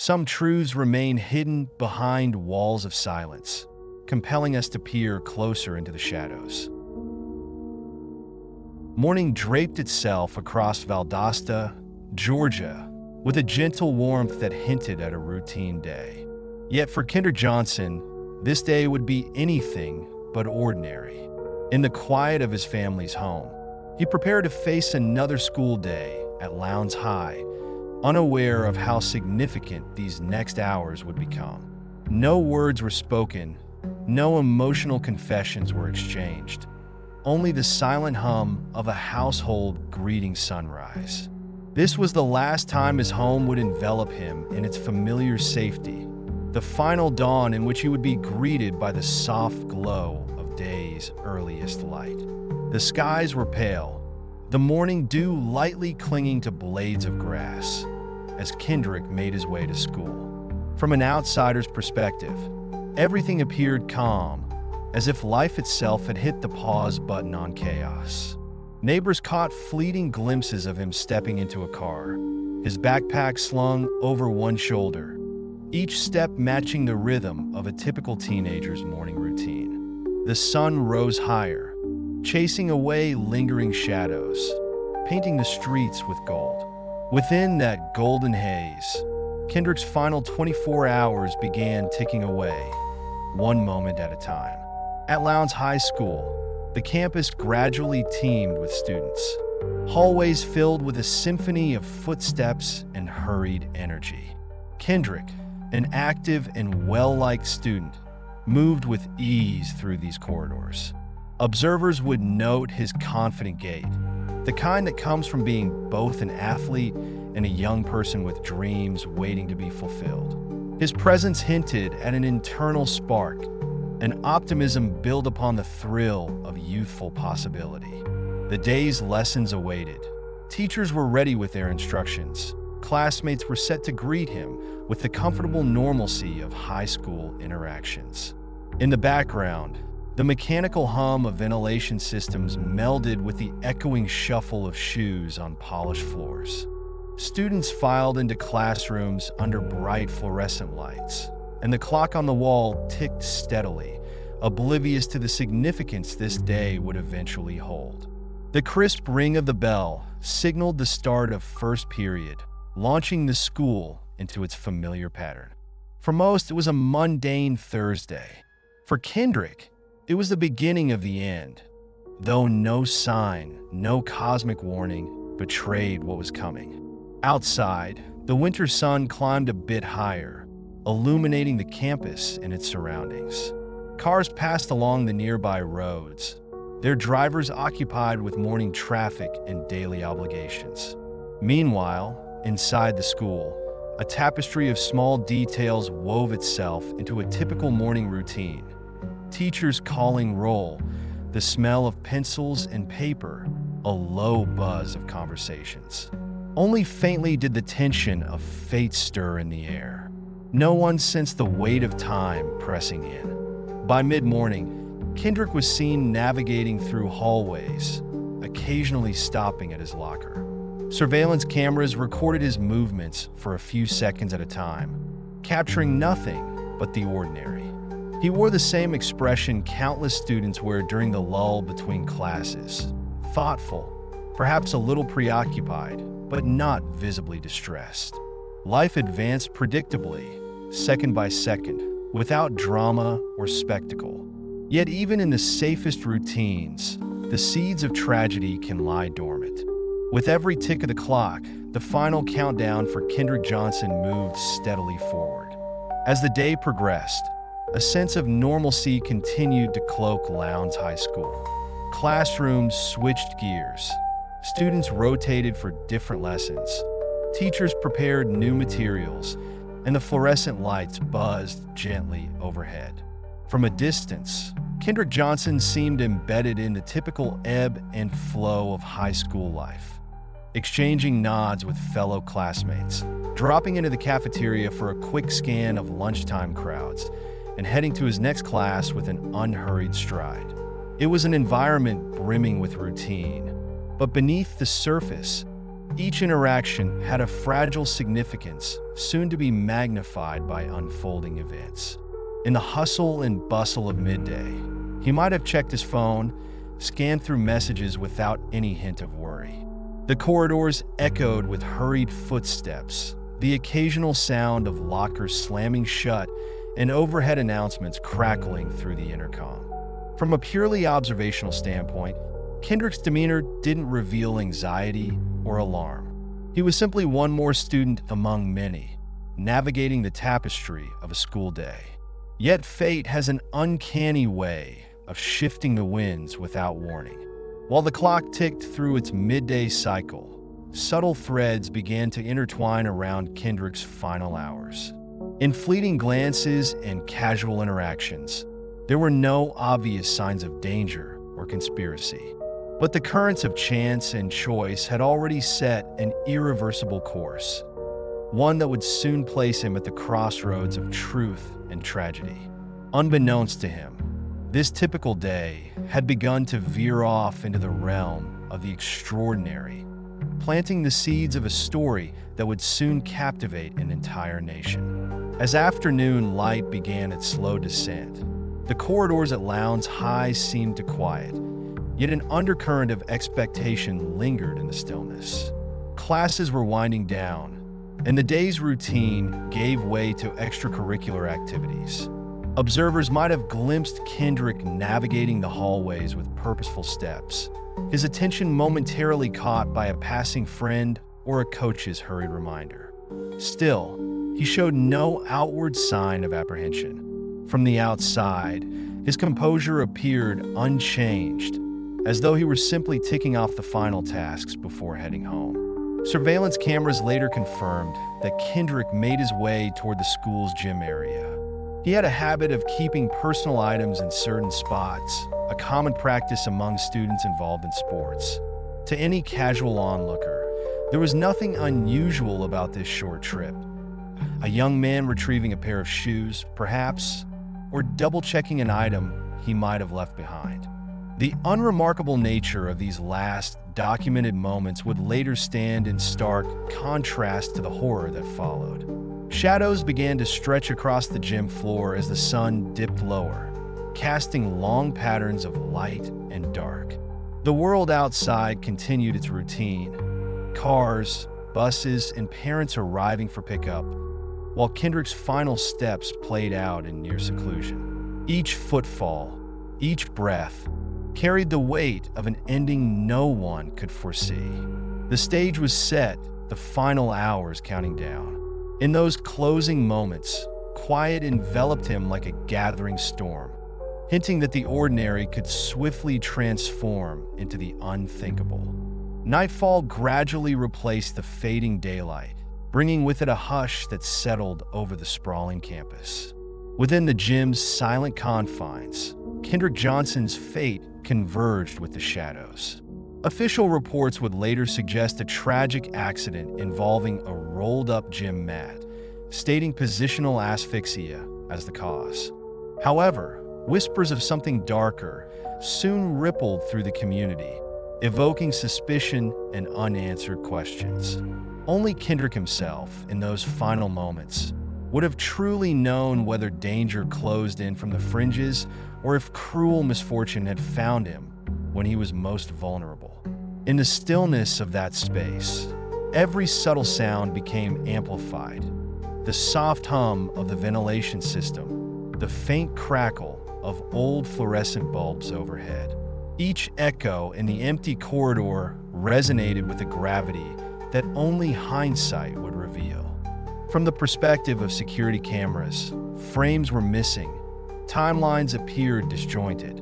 Some truths remain hidden behind walls of silence, compelling us to peer closer into the shadows. Morning draped itself across Valdosta, Georgia, with a gentle warmth that hinted at a routine day. Yet for Kendrick Johnson, this day would be anything but ordinary. In the quiet of his family's home, he prepared to face another school day at Lowndes High, unaware of how significant these next hours would become. No words were spoken, no emotional confessions were exchanged, only the silent hum of a household greeting sunrise. This was the last time his home would envelop him in its familiar safety, the final dawn in which he would be greeted by the soft glow of day's earliest light. The skies were pale, the morning dew lightly clinging to blades of grass, as Kendrick made his way to school. From an outsider's perspective, everything appeared calm, as if life itself had hit the pause button on chaos. Neighbors caught fleeting glimpses of him stepping into a car, his backpack slung over one shoulder, each step matching the rhythm of a typical teenager's morning routine. The sun rose higher, chasing away lingering shadows, painting the streets with gold. Within that golden haze, Kendrick's final 24 hours began ticking away, one moment at a time. At Lowndes High School, the campus gradually teemed with students, hallways filled with a symphony of footsteps and hurried energy. Kendrick, an active and well-liked student, moved with ease through these corridors. Observers would note his confident gait, the kind that comes from being both an athlete and a young person with dreams waiting to be fulfilled. His presence hinted at an internal spark, an optimism built upon the thrill of youthful possibility. The day's lessons awaited. Teachers were ready with their instructions. Classmates were set to greet him with the comfortable normalcy of high school interactions. In the background, the mechanical hum of ventilation systems melded with the echoing shuffle of shoes on polished floors. Students filed into classrooms under bright fluorescent lights, and the clock on the wall ticked steadily, oblivious to the significance this day would eventually hold. The crisp ring of the bell signaled the start of first period, launching the school into its familiar pattern. For most, it was a mundane Thursday. For Kendrick, it was the beginning of the end, though no sign, no cosmic warning betrayed what was coming. Outside, the winter sun climbed a bit higher, illuminating the campus and its surroundings. Cars passed along the nearby roads, their drivers occupied with morning traffic and daily obligations. Meanwhile, inside the school, a tapestry of small details wove itself into a typical morning routine. Teachers calling roll, the smell of pencils and paper, a low buzz of conversations. Only faintly did the tension of fate stir in the air. No one sensed the weight of time pressing in. By mid-morning, Kendrick was seen navigating through hallways, occasionally stopping at his locker. Surveillance cameras recorded his movements for a few seconds at a time, capturing nothing but the ordinary. He wore the same expression countless students wear during the lull between classes, thoughtful, perhaps a little preoccupied, but not visibly distressed. Life advanced predictably, second by second, without drama or spectacle. Yet even in the safest routines, the seeds of tragedy can lie dormant. With every tick of the clock, the final countdown for Kendrick Johnson moved steadily forward. As the day progressed, a sense of normalcy continued to cloak Lowndes High School. Classrooms switched gears. Students rotated for different lessons. Teachers prepared new materials, and the fluorescent lights buzzed gently overhead. From a distance, Kendrick Johnson seemed embedded in the typical ebb and flow of high school life, exchanging nods with fellow classmates, dropping into the cafeteria for a quick scan of lunchtime crowds, and heading to his next class with an unhurried stride. It was an environment brimming with routine, but beneath the surface, Each interaction had a fragile significance, soon to be magnified by unfolding events. In the hustle and bustle of midday, he might have checked his phone, scanned through messages without any hint of worry. The corridors echoed with hurried footsteps, the occasional sound of lockers slamming shut and overhead announcements crackling through the intercom. From a purely observational standpoint, Kendrick's demeanor didn't reveal anxiety or alarm. He was simply one more student among many, navigating the tapestry of a school day. Yet fate has an uncanny way of shifting the winds without warning. While the clock ticked through its midday cycle, subtle threads began to intertwine around Kendrick's final hours. In fleeting glances and casual interactions, there were no obvious signs of danger or conspiracy. But the currents of chance and choice had already set an irreversible course, one that would soon place him at the crossroads of truth and tragedy. Unbeknownst to him, this typical day had begun to veer off into the realm of the extraordinary, planting the seeds of a story that would soon captivate an entire nation. As afternoon light began its slow descent, the corridors at Lowndes High seemed to quiet, yet an undercurrent of expectation lingered in the stillness. Classes were winding down, and the day's routine gave way to extracurricular activities. Observers might have glimpsed Kendrick navigating the hallways with purposeful steps, his attention momentarily caught by a passing friend or a coach's hurried reminder. Still, he showed no outward sign of apprehension. From the outside, his composure appeared unchanged, as though he were simply ticking off the final tasks before heading home. Surveillance cameras later confirmed that Kendrick made his way toward the school's gym area. He had a habit of keeping personal items in certain spots, a common practice among students involved in sports. To any casual onlooker, there was nothing unusual about this short trip. A young man retrieving a pair of shoes, perhaps, or double-checking an item he might have left behind. The unremarkable nature of these last documented moments would later stand in stark contrast to the horror that followed. Shadows began to stretch across the gym floor as the sun dipped lower, casting long patterns of light and dark. The world outside continued its routine, cars, buses, and parents arriving for pickup, while Kendrick's final steps played out in near seclusion. Each footfall, each breath, carried the weight of an ending no one could foresee. The stage was set, the final hours counting down. In those closing moments, quiet enveloped him like a gathering storm, hinting that the ordinary could swiftly transform into the unthinkable. Nightfall gradually replaced the fading daylight, bringing with it a hush that settled over the sprawling campus. Within the gym's silent confines, Kendrick Johnson's fate converged with the shadows. Official reports would later suggest a tragic accident involving a rolled-up gym mat, stating positional asphyxia as the cause. However, whispers of something darker soon rippled through the community, evoking suspicion and unanswered questions. Only Kendrick himself, in those final moments, would have truly known whether danger closed in from the fringes or if cruel misfortune had found him when he was most vulnerable. In the stillness of that space, every subtle sound became amplified. The soft hum of the ventilation system, the faint crackle of old fluorescent bulbs overhead. Each echo in the empty corridor resonated with a gravity that only hindsight would reveal. From the perspective of security cameras, frames were missing, timelines appeared disjointed,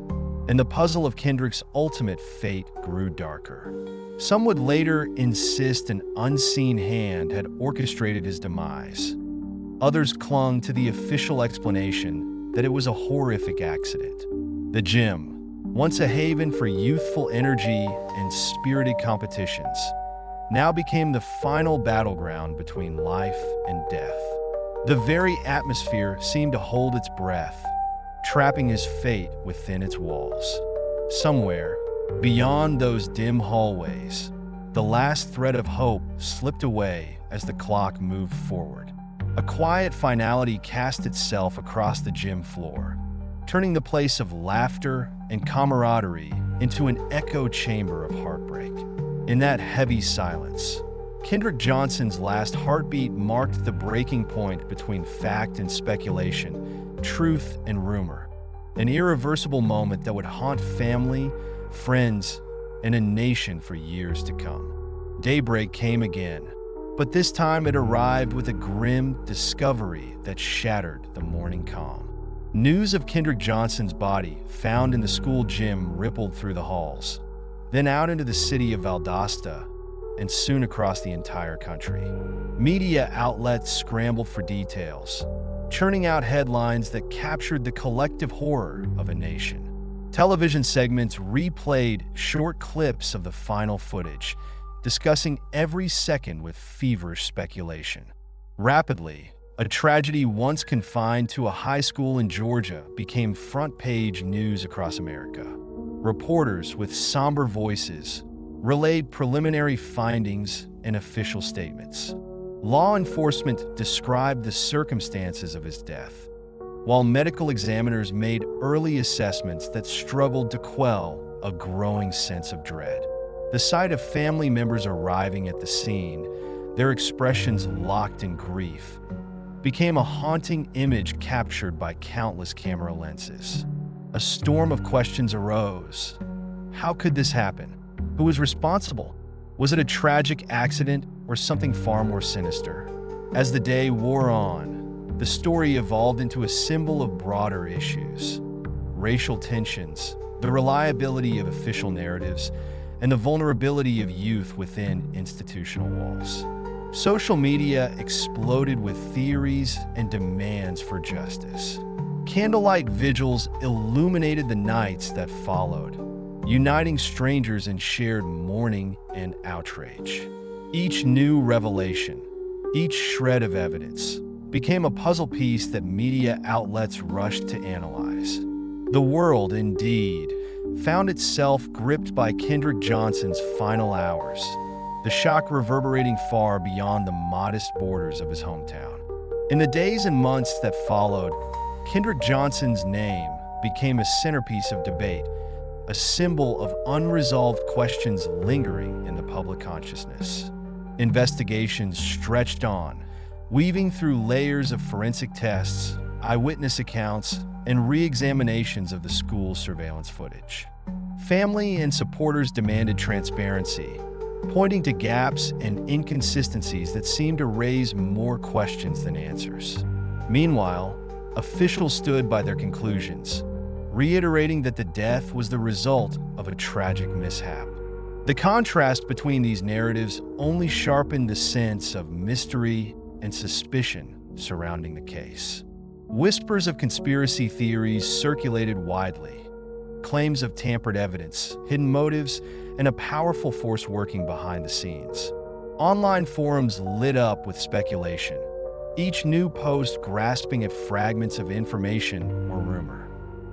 and the puzzle of Kendrick's ultimate fate grew darker. Some would later insist an unseen hand had orchestrated his demise. Others clung to the official explanation that it was a horrific accident. The gym, once a haven for youthful energy and spirited competitions, now became the final battleground between life and death. The very atmosphere seemed to hold its breath, trapping his fate within its walls. Somewhere, beyond those dim hallways, The last thread of hope slipped away as the clock moved forward. A quiet finality cast itself across the gym floor, turning the place of laughter and camaraderie into an echo chamber of heartbreak. In that heavy silence, Kendrick Johnson's last heartbeat marked the breaking point between fact and speculation, truth and rumor. An irreversible moment that would haunt family, friends, and a nation for years to come. Daybreak came again, but this time it arrived with a grim discovery that shattered the morning calm. News of Kendrick Johnson's body found in the school gym rippled through the halls, then out into the city of Valdosta, and soon across the entire country. Media outlets scrambled for details, churning out headlines that captured the collective horror of a nation. Television segments replayed short clips of the final footage, discussing every second with feverish speculation. Rapidly, a tragedy once confined to a high school in Georgia became front-page news across America. Reporters with somber voices relayed preliminary findings and official statements. Law enforcement described the circumstances of his death, while medical examiners made early assessments that struggled to quell a growing sense of dread. The sight of family members arriving at the scene, their expressions locked in grief, became a haunting image captured by countless camera lenses. A storm of questions arose. How could this happen? Who was responsible? Was it a tragic accident or something far more sinister? As the day wore on, the story evolved into a symbol of broader issues: racial tensions, the reliability of official narratives, and the vulnerability of youth within institutional walls. Social media exploded with theories and demands for justice. Candlelight vigils illuminated the nights that followed, uniting strangers in shared mourning and outrage. Each new revelation, each shred of evidence, became a puzzle piece that media outlets rushed to analyze. The world, indeed, found itself gripped by Kendrick Johnson's final hours, the shock reverberating far beyond the modest borders of his hometown. In the days and months that followed, Kendrick Johnson's name became a centerpiece of debate, a symbol of unresolved questions lingering in the public consciousness. Investigations stretched on, weaving through layers of forensic tests, eyewitness accounts, and re-examinations of the school's surveillance footage. Family and supporters demanded transparency, pointing to gaps and inconsistencies that seemed to raise more questions than answers. Meanwhile, officials stood by their conclusions, reiterating that the death was the result of a tragic mishap. The contrast between these narratives only sharpened the sense of mystery and suspicion surrounding the case. Whispers of conspiracy theories circulated widely, claims of tampered evidence, hidden motives, and a powerful force working behind the scenes. Online forums lit up with speculation, each new post grasping at fragments of information or rumor.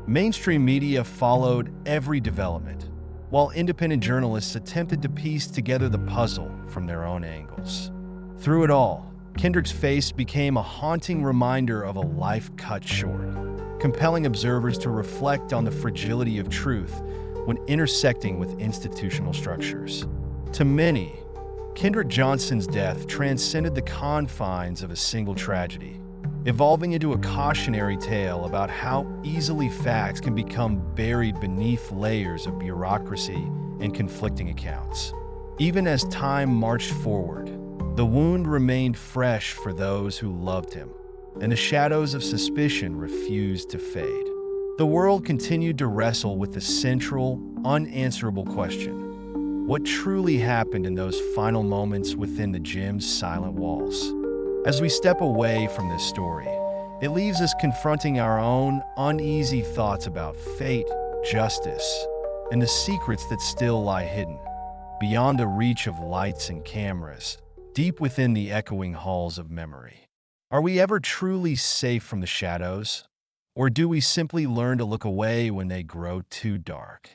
Mainstream media followed every development, while independent journalists attempted to piece together the puzzle from their own angles. Through it all, Kendrick's face became a haunting reminder of a life cut short, compelling observers to reflect on the fragility of truth when intersecting with institutional structures. To many, Kendrick Johnson's death transcended the confines of a single tragedy, evolving into a cautionary tale about how easily facts can become buried beneath layers of bureaucracy and conflicting accounts. Even as time marched forward, the wound remained fresh for those who loved him, and the shadows of suspicion refused to fade. The world continued to wrestle with the central, unanswerable question: what truly happened in those final moments within the gym's silent walls? As we step away from this story, it leaves us confronting our own uneasy thoughts about fate, justice, and the secrets that still lie hidden, beyond the reach of lights and cameras, deep within the echoing halls of memory. Are we ever truly safe from the shadows? Or do we simply learn to look away when they grow too dark?